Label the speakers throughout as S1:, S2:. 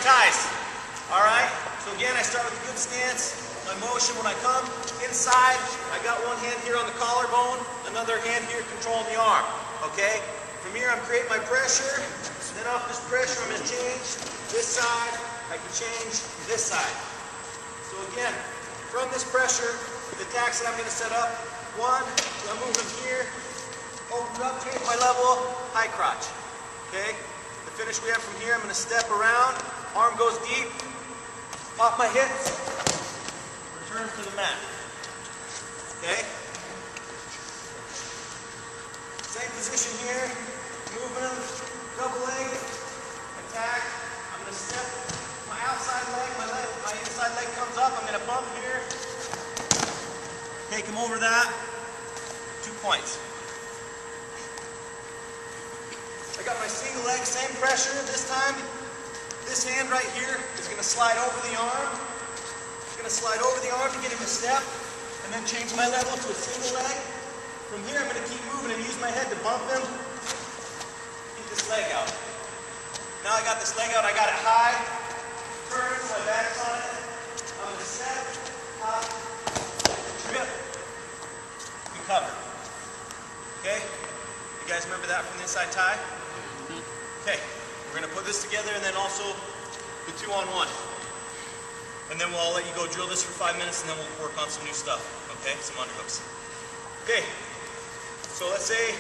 S1: ties. All right? So again, I start with a good stance. My motion when I come inside, I got one hand here on the collarbone, another hand here controlling the arm. Okay? From here, I'm creating my pressure. Then off this pressure, I'm going to change this side. I can change this side. So again, from this pressure, the attacks that I'm going to set up, one, I'm moving here, open up, change my level, high crotch. Okay? The finish we have from here, I'm going to step around, arm goes deep, pop my hips, return to the mat. Okay? Same position here, moving, double leg, attack. I'm going to step my outside leg, my inside leg comes up, I'm going to bump here, take him over that, 2 points. I got my single leg, same pressure. This time, this hand right here is going to slide over the arm. It's going to slide over the arm to get him to step, and then change my level to a single leg. From here, I'm going to keep moving and use my head to bump him. Get this leg out. Now I got this leg out, I got it high. Turn, my back's on it. I'm going to step, hop, trip, recover. Okay? You guys remember that from the inside tie? Okay, we're going to put this together and then also the 2-on-1. And then I'll let you go drill this for 5 minutes and then we'll work on some new stuff. Okay, some underhooks. Okay, so let's say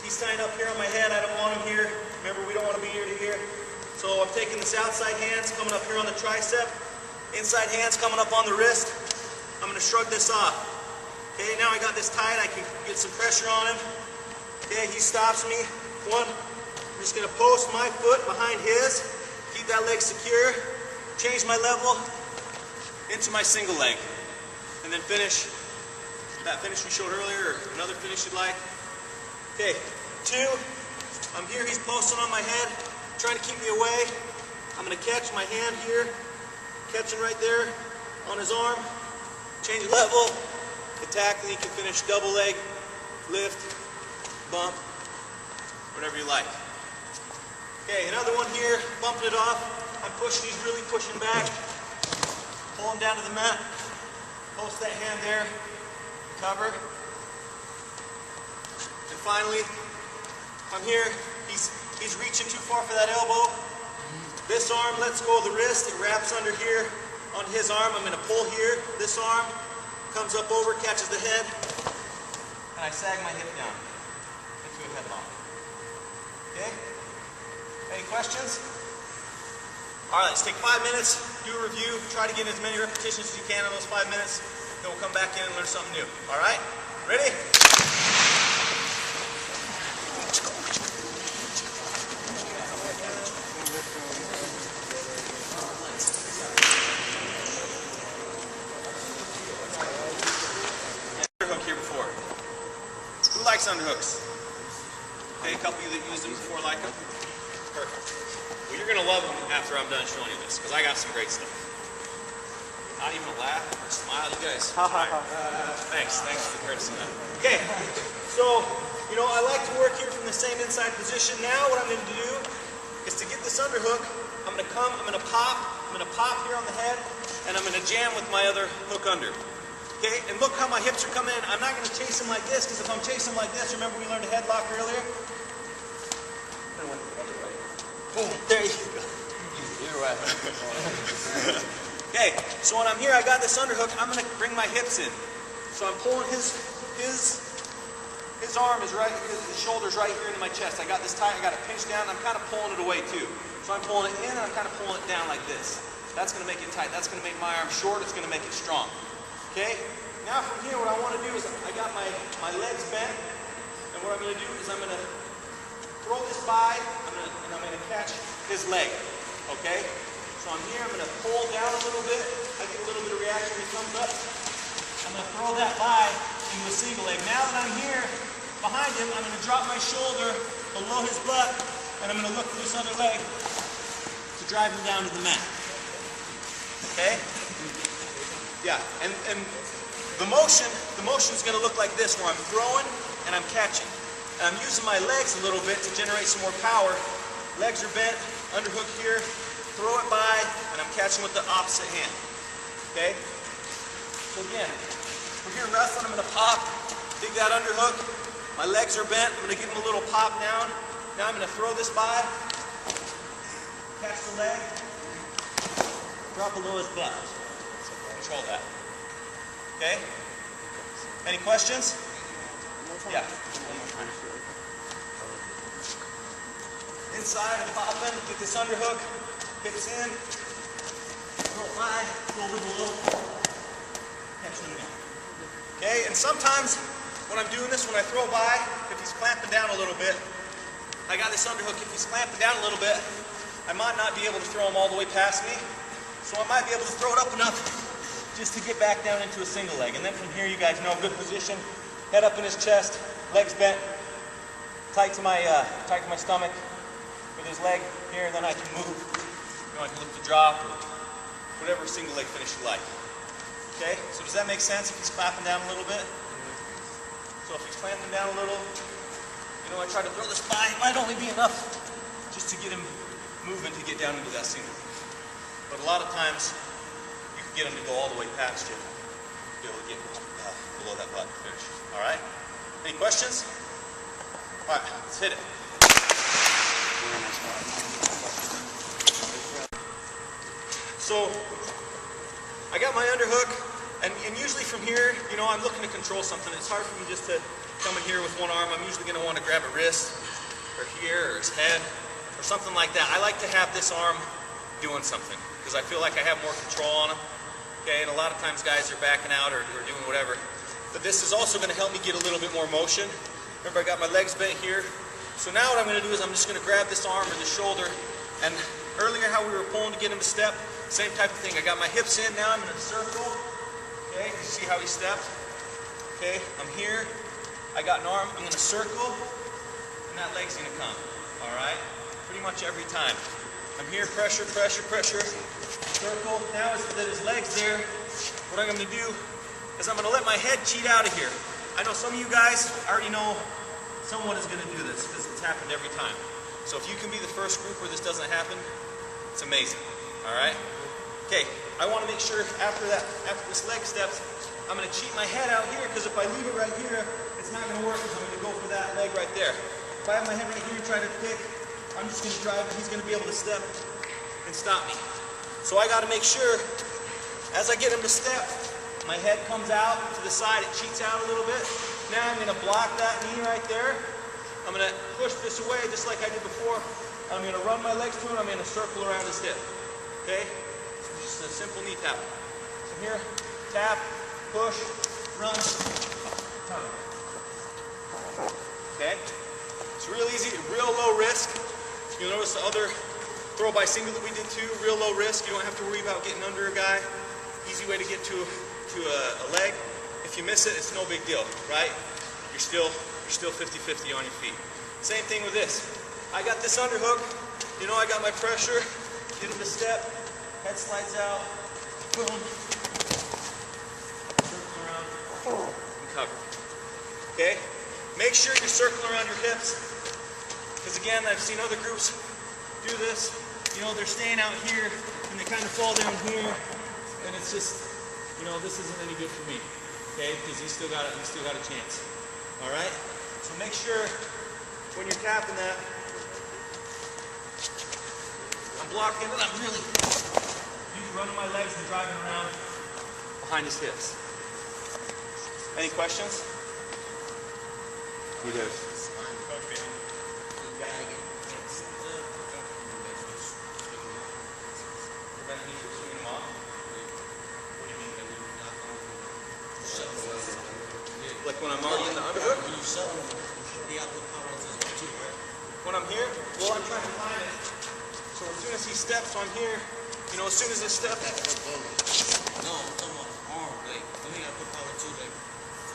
S1: he's tying up here on my head. I don't want him here. Remember, we don't want to be ear to ear. So I'm taking this outside hands coming up here on the tricep. Inside hands coming up on the wrist. I'm going to shrug this off. Okay, now I got this tied. I can get some pressure on him. Okay, he stops me. One, I'm just going to post my foot behind his, keep that leg secure, change my level into my single leg, and then finish that finish we showed earlier, or another finish you'd like. Okay, 2, I'm here, he's posting on my head, trying to keep me away. I'm going to catch my hand here, catching right there on his arm, change level, attack, and you can finish double leg, lift, bump, whatever you like. Okay, another one here, bumping it off. I'm pushing, he's really pushing back. Pull him down to the mat. Post that hand there. Cover. And finally, I'm here. He's reaching too far for that elbow. This arm lets go of the wrist. It wraps under here on his arm. I'm going to pull here. This arm comes up over, catches the head, and I sag my hip down into a headlock. Okay? Any questions? All right, let's take 5 minutes, do a review, try to get as many repetitions as you can in those 5 minutes, then we'll come back in and learn something new. All right? Ready? Underhook here before. Who likes underhooks? Okay, a couple of you that used them before like them. Perfect. Well, you're going to love them after I'm done showing you this, because I got some great stuff. Not even a laugh or a smile, you guys. Thanks for the courtesy. Okay, so, you know, I like to work here from the same inside position. Now what I'm going to do is to get this underhook, I'm going to pop here on the head, and I'm going to jam with my other hook under. Okay, and look how my hips are coming in. I'm not going to chase them like this, because if I'm chasing them like this, remember we learned a headlock earlier? Boom, there you go. You're right. Okay, so when I'm here, I got this underhook, I'm going to bring my hips in. So I'm pulling his arm is right, his shoulder's right here into my chest. I got this tight, I got it pinched down, I'm kind of pulling it away too. So I'm pulling it in and I'm kind of pulling it down like this. That's going to make it tight. That's going to make my arm short. It's going to make it strong. Okay? Now from here, what I want to do is I got my legs bent, and what I'm going to do is I'm going to throw this by, and I'm going to catch his leg. Okay? So I'm here, I'm going to pull down a little bit. I get a little bit of reaction when he comes up. I'm going to throw that by into a single leg. Now that I'm here behind him, I'm going to drop my shoulder below his butt, and I'm going to look for this other leg to drive him down to the mat. Okay? Yeah, and the motion is going to look like this, where I'm throwing and I'm catching. And I'm using my legs a little bit to generate some more power. Legs are bent, underhook here, throw it by, catch him with the opposite hand. Okay? So again, we're here wrestling. I'm going to pop, dig that underhook. My legs are bent. I'm going to give him a little pop down. Now I'm going to throw this by, catch the leg, drop below his butt. Control that. Okay? Any questions? Yeah. One more time. Inside and popping, get this underhook, hips in, throw it by, shoulder below, catch him down. Okay, and sometimes when I'm doing this, when I throw by, if he's clamping down a little bit, I got this underhook, if he's clamping down a little bit, I might not be able to throw him all the way past me, so I might be able to throw it up enough just to get back down into a single leg. And then from here, you guys know, good position, head up in his chest, legs bent, tight to my stomach, with his leg here, and then I can move. You know, I can look to drop or whatever single leg finish you like. Okay, so does that make sense if he's clamping down a little bit? So if he's clamping down a little, you know, I try to throw this by, it might only be enough just to get him moving to get down into that single. But a lot of times, you can get him to go all the way past you, to be able to get below that button finish. All right? Any questions? All right, let's hit it. So, I got my underhook, and usually from here, you know, I'm looking to control something. It's hard for me just to come in here with one arm. I'm usually going to want to grab a wrist, or here, or his head, or something like that. I like to have this arm doing something, because I feel like I have more control on him. Okay, and a lot of times guys are backing out or doing whatever. But this is also going to help me get a little bit more motion. Remember, I got my legs bent here. So now what I'm going to do is I'm just going to grab this arm or the shoulder, and earlier how we were pulling to get him to step, same type of thing. I got my hips in, now I'm going to circle. Okay, you see how he stepped? Okay, I'm here, I got an arm, I'm going to circle, and that leg's going to come. Alright, pretty much every time. I'm here, pressure, pressure, pressure, circle. Now that his leg's there, what I'm going to do is I'm going to let my head cheat out of here. I know some of you guys already know someone is going to do this because it's happened every time. So if you can be the first group where this doesn't happen, it's amazing. All right? Okay, I want to make sure after this leg steps, I'm going to cheat my head out here, because if I leave it right here, it's not going to work, because I'm going to go for that leg right there. If I have my head right here and try to pick, I'm just going to drive, and he's going to be able to step and stop me. So I got to make sure, as I get him to step, my head comes out to the side, it cheats out a little bit. Now I'm going to block that knee right there. I'm going to push this away just like I did before. I'm going to run my legs through, and I'm going to circle around his hip. Okay? So just a simple knee tap. So here, tap, push, run, tug. Okay? It's real easy, real low risk. You'll notice the other throw by single that we did too, real low risk. You don't have to worry about getting under a guy. Easy way to get to a leg. If you miss it, it's no big deal, right? You're still 50-50 on your feet. Same thing with this. I got this underhook. You know, I got my pressure. Get him to step. Head slides out. Boom. Circle around. And cover. Okay? Make sure you're circling around your hips. Because again, I've seen other groups do this. You know, they're staying out here and they kind of fall down here. And it's just, you know, this isn't any good for me. Okay? Because you still got a chance. Alright? So make sure when you're tapping that, I'm blocking it, I'm really running my legs and driving around behind his hips. Any questions?
S2: He does.
S1: Okay. Like when I'm already in the underhook? When I'm here, well, I'm trying to find it. So as soon as he steps, I'm here. You know, as soon as he steps.
S2: No, I'm talking about arm. Like, I think I put power too, like,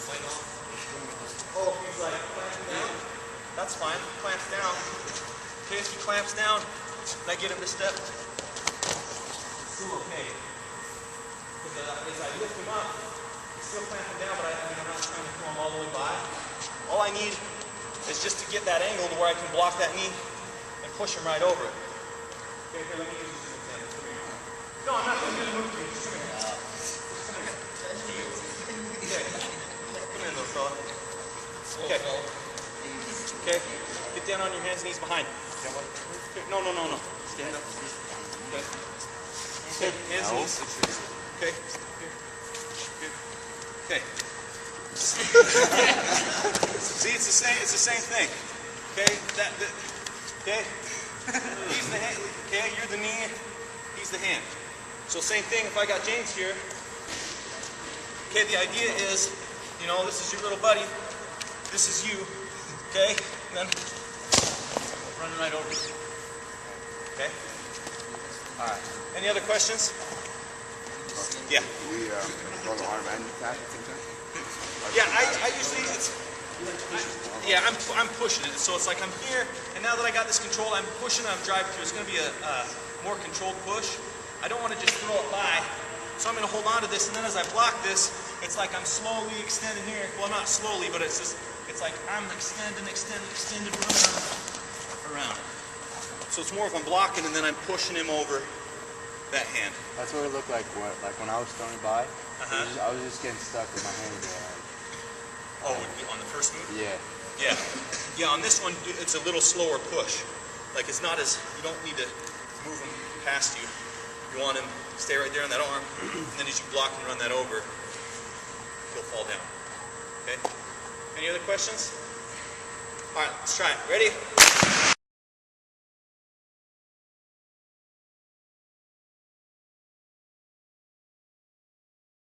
S2: fight off.
S1: Oh, he's like clamping down? That's fine. Clamps down. Okay, if he clamps down, and I get him to step, it's still okay. Because as I lift him up, he's still clamping down, but I'm not trying to throw him all the way by. All I need is just to get that angle to where I can block that knee and push him right over it. Okay, here, let me use this as an example. No, I'm knees behind. No. Stand up. Okay. Okay. Hands, knees. Okay. Here. Okay. See, it's the same thing. Okay. Okay. He's the hand. Okay. You're the knee. He's the hand. So same thing. If I got James here. Okay. The idea is, you know, this is your little buddy. This is you. Okay. And then running right over. Okay. All right. Any other questions? Yeah.
S3: We throw the arm and back at the same time?
S1: Yeah, I usually, I'm pushing it. So it's like I'm here, and now that I got this control, I'm pushing, I'm driving through. It's going to be a more controlled push. I don't want to just throw it by, so I'm going to hold on to this, and then as I block this, it's like I'm slowly extending here. Well, not slowly, but it's just, it's like I'm extending, around. So it's more of I'm blocking, and then I'm pushing him over that hand.
S3: That's what it looked like when I was throwing it by.
S1: Uh-huh.
S3: I was just getting stuck with my hand there.
S1: Oh, on the first move?
S3: Yeah.
S1: Yeah, on this one, it's a little slower push. Like, it's not as, you don't need to move him past you. You want him to stay right there on that arm, and then as you block and run that over, he'll fall down. Okay? Any other questions? All right, let's try it. Ready?